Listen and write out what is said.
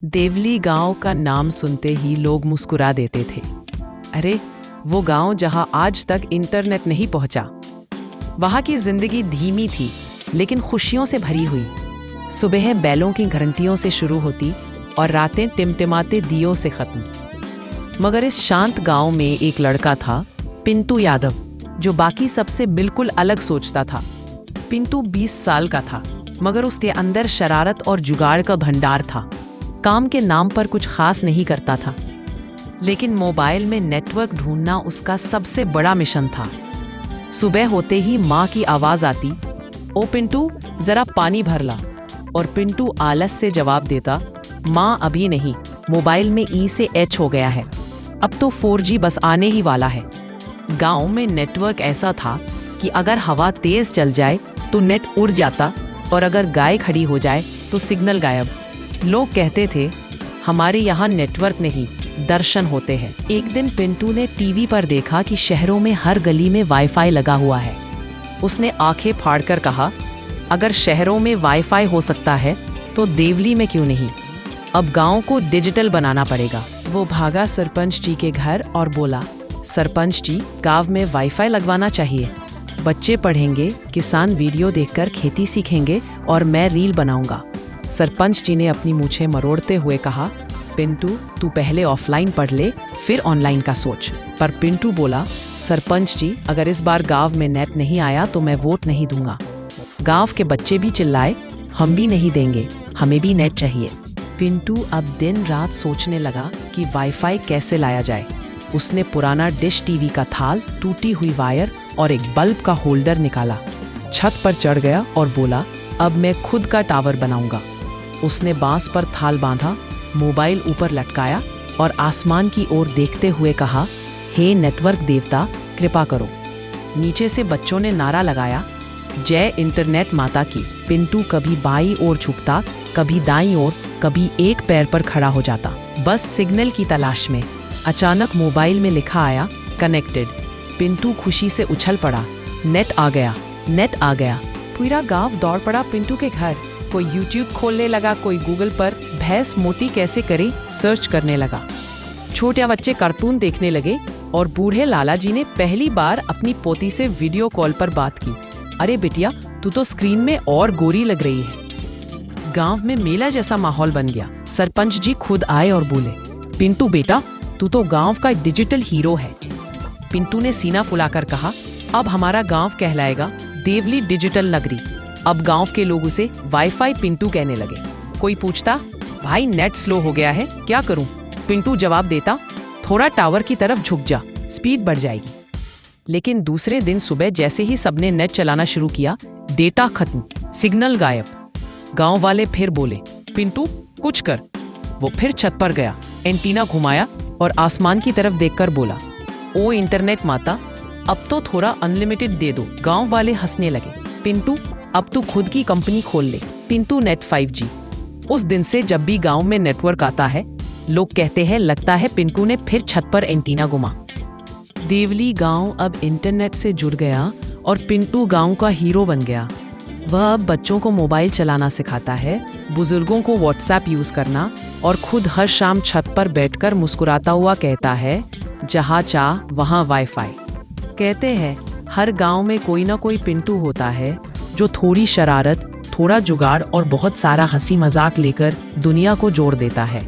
देवली गांव का नाम सुनते ही लोग मुस्कुरा देते थे। अरे, वो गांव जहां आज तक इंटरनेट नहीं पहुंचा। वहां की जिंदगी धीमी थी, लेकिन खुशियों से भरी हुई। सुबह बैलों की घंटियों से शुरू होती और रातें टिमटिमाते दियों से खत्म। मगर इस शांत गांव में एक लड़का था, पिंटू यादव, जो बाकी सबसे बिल्कुल अलग सोचता था। पिंटू 20 साल का था, मगर उसके अंदर शरारत और जुगाड़ का भंडार था। काम के नाम पर कुछ खास नहीं करता था, लेकिन मोबाइल में नेटवर्क ढूंढना उसका सबसे बड़ा मिशन था। सुबह होते ही माँ की आवाज़ आती, ओ पिंटू, ज़रा पानी भर ला। और पिंटू आलस से जवाब देता, माँ अभी नहीं, मोबाइल में ई से एच हो गया है, अब तो 4G बस आने ही वाला है। गांव में नेटवर्क ऐसा था कि अगर हवा तेज़ चल जाए तो नेट उड़ जाता, और अगर गाय खड़ी हो जाए तो सिग्नल गायब। लोग कहते थे, हमारे यहाँ नेटवर्क नहीं, दर्शन होते हैं। एक दिन पिंटू ने टीवी पर देखा कि शहरों में हर गली में वाईफाई लगा हुआ है। उसने आंखें फाड़कर कहा, अगर शहरों में वाईफाई हो सकता है तो देवली में क्यों नहीं? अब गांव को डिजिटल बनाना पड़ेगा। वो भागा सरपंच जी के घर और बोला, सरपंच जी, गांव में वाईफाई लगवाना चाहिए। बच्चे पढ़ेंगे, किसान वीडियो देखकर खेती सीखेंगे और मैं रील बनाऊंगा। सरपंच जी ने अपनी मूछें मरोड़ते हुए कहा, पिंटू, तू पहले ऑफलाइन पढ़ ले, फिर ऑनलाइन का सोच। पर पिंटू बोला, सरपंच जी, अगर इस बार गांव में नेट नहीं आया तो मैं वोट नहीं दूंगा। गांव के बच्चे भी चिल्लाए, हम भी नहीं देंगे, हमें भी नेट चाहिए। पिंटू अब दिन रात सोचने लगा कि वाईफाई कैसे लाया जाए। उसने पुराना डिश टीवी का थाल, टूटी हुई वायर और एक बल्ब का होल्डर निकाला। छत पर चढ़ गया और बोला, अब मैं खुद का टावर बनाऊंगा। उसने बांस पर थाल बांधा, मोबाइल ऊपर लटकाया और आसमान की ओर देखते हुए कहा, हे नेटवर्क देवता, कृपा करो। नीचे से बच्चों ने नारा लगाया, जय इंटरनेट माता की। पिंटू कभी बाईं ओर झुकता, कभी दाईं ओर, कभी एक पैर पर खड़ा हो जाता, बस सिग्नल की तलाश में। अचानक मोबाइल में लिखा आया, कनेक्टेड। पिंटू खुशी से उछल पड़ा, नेट आ गया, नेट आ गया। पूरा गांव दौड़ पड़ा पिंटू के घर। कोई YouTube खोलने लगा, कोई गूगल पर भैंस मोटी कैसे करें सर्च करने लगा। छोटे बच्चे कार्टून देखने लगे और बूढ़े लाला जी ने पहली बार अपनी पोती से वीडियो कॉल पर बात की। अरे बिटिया, तू तो स्क्रीन में और गोरी लग रही है। गांव में मेला जैसा माहौल बन गया। सरपंच जी खुद आए और बोले, पिंटू बेटा, तू तो गांव का डिजिटल हीरो है। पिंटू ने सीना फुलाकर कहा, अब हमारा गांव कहलाएगा देवली डिजिटल नगरी। अब गांव के लोग उसे वाईफाई पिंटू कहने लगे। कोई पूछता, भाई नेट स्लो हो गया है, क्या करूं? पिंटू जवाब देता, थोड़ा टावर की तरफ झुक जा, स्पीड बढ़ जाएगी। लेकिन दूसरे दिन सुबह जैसे ही सबने नेट चलाना शुरू किया, डेटा खत्म, सिग्नल गायब। गांव वाले फिर बोले, पिंटू कुछ कर। वो फिर छत पर गया, एंटीना घुमाया और आसमान की तरफ देखकर बोला, ओ इंटरनेट माता, अब तो थोड़ा अनलिमिटेड दे दो। गांव वाले हंसने लगे, पिंटू अब तू खुद की कंपनी खोल ले, पिंटू नेट 5G। उस दिन से जब भी गांव में नेटवर्क आता है, लोग कहते हैं, लगता है पिंटू ने फिर छत पर एंटीना घुमा। देवली गांव अब इंटरनेट से जुड़ गया और पिंटू गांव का हीरो बन गया। वह अब बच्चों को मोबाइल चलाना सिखाता है, बुजुर्गों को व्हाट्सएप यूज करना, और खुद हर शाम छत पर बैठकर मुस्कुराता हुआ कहता है, जहाँ चाह वहाँ वाईफाई। कहते हैं, हर गांव में कोई ना कोई पिंटू होता है, जो थोड़ी शरारत, थोड़ा जुगाड़ और बहुत सारा हंसी मजाक लेकर दुनिया को जोड़ देता है।